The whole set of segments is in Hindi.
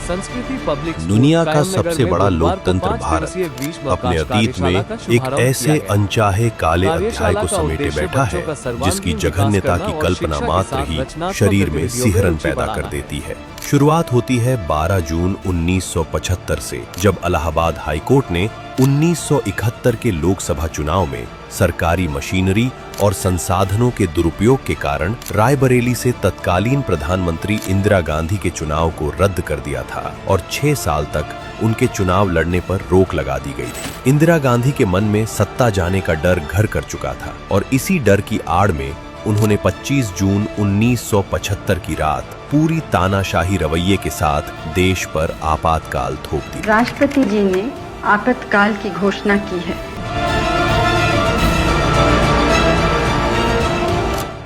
संस्कृति पब्लिक दुनिया का सबसे बड़ा लोकतंत्र भारत अपने अतीत में एक ऐसे अनचाहे काले अध्याय को समेटे बैठा है जिसकी जघन्यता की कल्पना मात्र ही शरीर में सिहरन पैदा कर देती है। शुरुआत होती है 12 जून 1975 से, जब इलाहाबाद हाईकोर्ट ने 1971 के लोकसभा चुनाव में सरकारी मशीनरी और संसाधनों के दुरुपयोग के कारण रायबरेली से तत्कालीन प्रधानमंत्री इंदिरा गांधी के चुनाव को रद्द कर दिया था और 6 साल तक उनके चुनाव लड़ने पर रोक लगा दी गई थी। इंदिरा गांधी के मन में सत्ता जाने का डर घर कर चुका था और इसी डर की आड़ में उन्होंने 25 जून 1975 की रात पूरी तानाशाही रवैये के साथ देश पर आपातकाल थोप दी। राष्ट्रपति जी ने आपातकाल की घोषणा की है।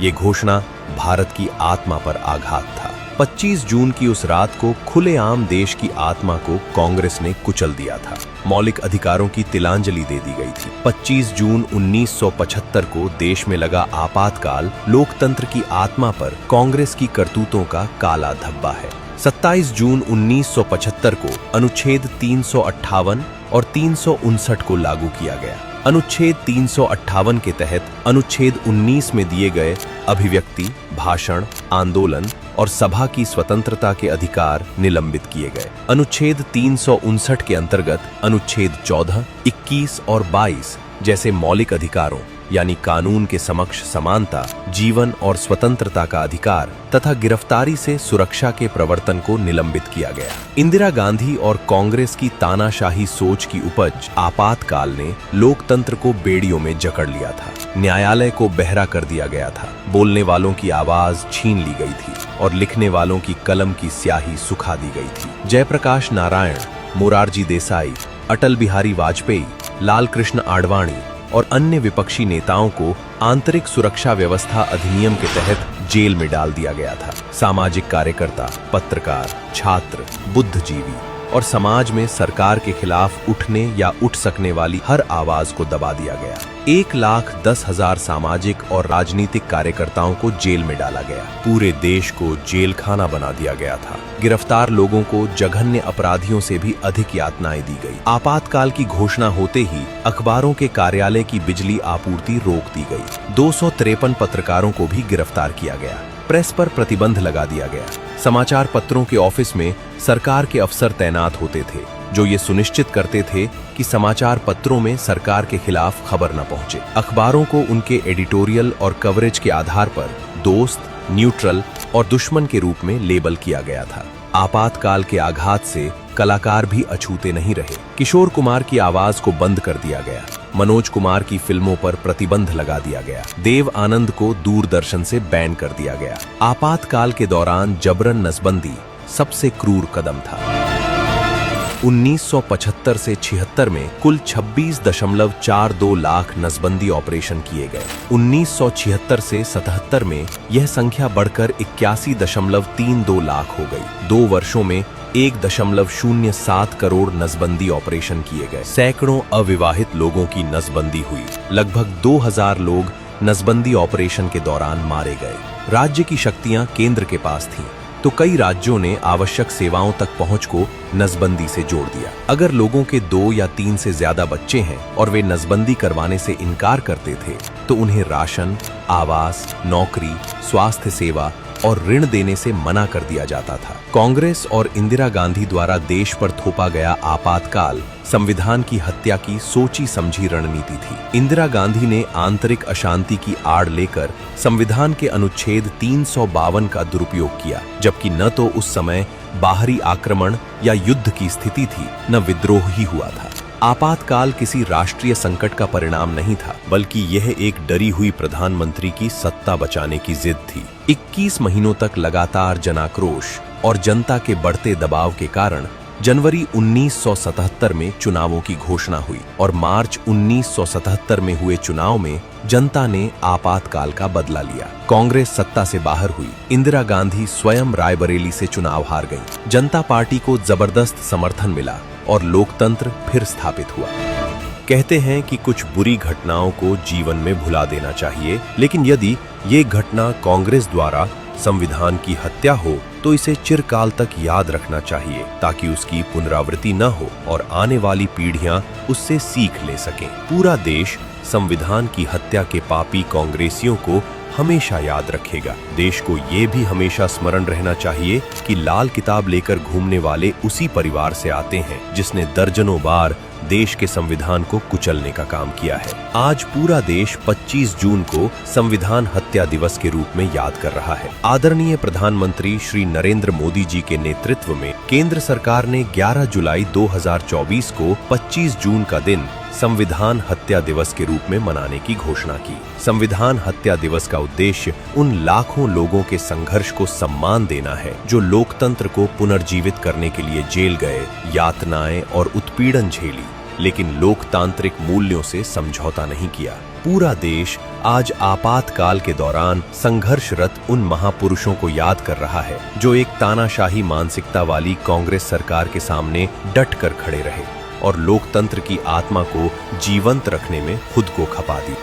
ये घोषणा भारत की आत्मा पर आघात था। 25 जून की उस रात को खुलेआम देश की आत्मा को कांग्रेस ने कुचल दिया था। मौलिक अधिकारों की तिलांजलि दे दी गई थी। 25 जून 1975 को देश में लगा आपातकाल लोकतंत्र की आत्मा पर कांग्रेस की करतूतों का काला धब्बा है। 27 जून 1975 को अनुच्छेद 358 और 359 को लागू किया गया। अनुच्छेद 358 के तहत अनुच्छेद 19 में दिए गए अभिव्यक्ति, भाषण, आंदोलन और सभा की स्वतंत्रता के अधिकार निलंबित किए गए। अनुच्छेद 359 के अंतर्गत अनुच्छेद 14, 21 और 22 जैसे मौलिक अधिकारों यानी कानून के समक्ष समानता, जीवन और स्वतंत्रता का अधिकार तथा गिरफ्तारी से सुरक्षा के प्रवर्तन को निलंबित किया गया। इंदिरा गांधी और कांग्रेस की तानाशाही सोच की उपज आपातकाल ने लोकतंत्र को बेड़ियों में जकड़ लिया था। न्यायालय को बहरा कर दिया गया था, बोलने वालों की आवाज छीन ली गई थी और लिखने वालों की कलम की स्याही सुखा दी गई थी। जयप्रकाश नारायण, मोरारजी देसाई, अटल बिहारी वाजपेयी, लाल कृष्ण आडवाणी और अन्य विपक्षी नेताओं को आंतरिक सुरक्षा व्यवस्था अधिनियम के तहत जेल में डाल दिया गया था। सामाजिक कार्यकर्ता, पत्रकार, छात्र, बुद्धिजीवी और समाज में सरकार के खिलाफ उठने या उठ सकने वाली हर आवाज को दबा दिया गया। 1,10,000 सामाजिक और राजनीतिक कार्यकर्ताओं को जेल में डाला गया। पूरे देश को जेल खाना बना दिया गया था। गिरफ्तार लोगों को जघन्य अपराधियों से भी अधिक यातनाएं दी गई। आपातकाल की घोषणा होते ही अखबारों के कार्यालय की बिजली आपूर्ति रोक दी गई। 253 पत्रकारों को भी गिरफ्तार किया गया। प्रेस पर प्रतिबंध लगा दिया गया। समाचार पत्रों के ऑफिस में सरकार के अफसर तैनात होते थे जो ये सुनिश्चित करते थे कि समाचार पत्रों में सरकार के खिलाफ खबर न पहुंचे। अखबारों को उनके एडिटोरियल और कवरेज के आधार पर दोस्त, न्यूट्रल और दुश्मन के रूप में लेबल किया गया था। आपातकाल के आघात से कलाकार भी अछूते नहीं रहे। किशोर कुमार की आवाज को बंद कर दिया गया। मनोज कुमार की फिल्मों पर प्रतिबंध लगा दिया गया। देव आनंद को दूरदर्शन से बैन कर दिया गया। आपातकाल के दौरान जबरन नसबंदी सबसे क्रूर कदम था। 1975 से 76 में कुल 26.42 लाख नसबंदी ऑपरेशन किए गए। 1976 से 77 में यह संख्या बढ़कर 81.32 लाख हो गई। 2 वर्षों में 1.07 करोड़ नसबंदी ऑपरेशन किए गए। सैकड़ों अविवाहित लोगों की नसबंदी हुई। लगभग 2000 लोग नसबंदी ऑपरेशन के दौरान मारे गए। राज्य की शक्तियां केंद्र के पास थीं, तो कई राज्यों ने आवश्यक सेवाओं तक पहुंच को नसबंदी से जोड़ दिया। अगर लोगों के 2 या 3 से ज्यादा बच्चे हैं और वे नसबंदी करवाने से इनकार करते थे तो उन्हें राशन, आवास, नौकरी, स्वास्थ्य सेवा और ऋण देने से मना कर दिया जाता था। कांग्रेस और इंदिरा गांधी द्वारा देश पर थोपा गया आपातकाल संविधान की हत्या की सोची समझी रणनीति थी। इंदिरा गांधी ने आंतरिक अशांति की आड़ लेकर संविधान के अनुच्छेद 352 का दुरुपयोग किया, जबकि न तो उस समय बाहरी आक्रमण या युद्ध की स्थिति थी, न विद्रोह ही हुआ था। आपातकाल किसी राष्ट्रीय संकट का परिणाम नहीं था, बल्कि यह एक डरी हुई प्रधानमंत्री की सत्ता बचाने की जिद थी। 21 महीनों तक लगातार जनाक्रोश और जनता के बढ़ते दबाव के कारण जनवरी 1977 में चुनावों की घोषणा हुई और मार्च 1977 में हुए चुनाव में जनता ने आपातकाल का बदला लिया। कांग्रेस सत्ता से बाहर हुई। इंदिरा गांधी स्वयं रायबरेली से चुनाव हार गईं। जनता पार्टी को जबरदस्त समर्थन मिला और लोकतंत्र फिर स्थापित हुआ। कहते हैं कि कुछ बुरी घटनाओं को जीवन में भुला देना चाहिए, लेकिन यदि ये घटना कांग्रेस द्वारा संविधान की हत्या हो तो इसे चिरकाल तक याद रखना चाहिए ताकि उसकी पुनरावृत्ति न हो और आने वाली पीढ़ियां उससे सीख ले सकें। पूरा देश संविधान की हत्या के पापी कांग्रेसियों को हमेशा याद रखेगा। देश को ये भी हमेशा स्मरण रहना चाहिए कि लाल किताब लेकर घूमने वाले उसी परिवार से आते हैं जिसने दर्जनों बार देश के संविधान को कुचलने का काम किया है। आज पूरा देश 25 जून को संविधान हत्या दिवस के रूप में याद कर रहा है। आदरणीय प्रधानमंत्री श्री नरेंद्र मोदी जी के नेतृत्व में केंद्र सरकार ने 11 जुलाई 2024 को 25 जून का दिन संविधान हत्या दिवस के रूप में मनाने की घोषणा की। संविधान हत्या दिवस का उद्देश्य उन लाखों लोगों के संघर्ष को सम्मान देना है जो लोकतंत्र को पुनर्जीवित करने के लिए जेल गए, यातनाएं और उत्पीड़न झेली, लेकिन लोकतांत्रिक मूल्यों से समझौता नहीं किया। पूरा देश आज आपातकाल के दौरान संघर्षरत उन महापुरुषों को याद कर रहा है जो एक तानाशाही मानसिकता वाली कांग्रेस सरकार के सामने डट कर खड़े रहे और लोकतंत्र की आत्मा को जीवंत रखने में खुद को खपा दी।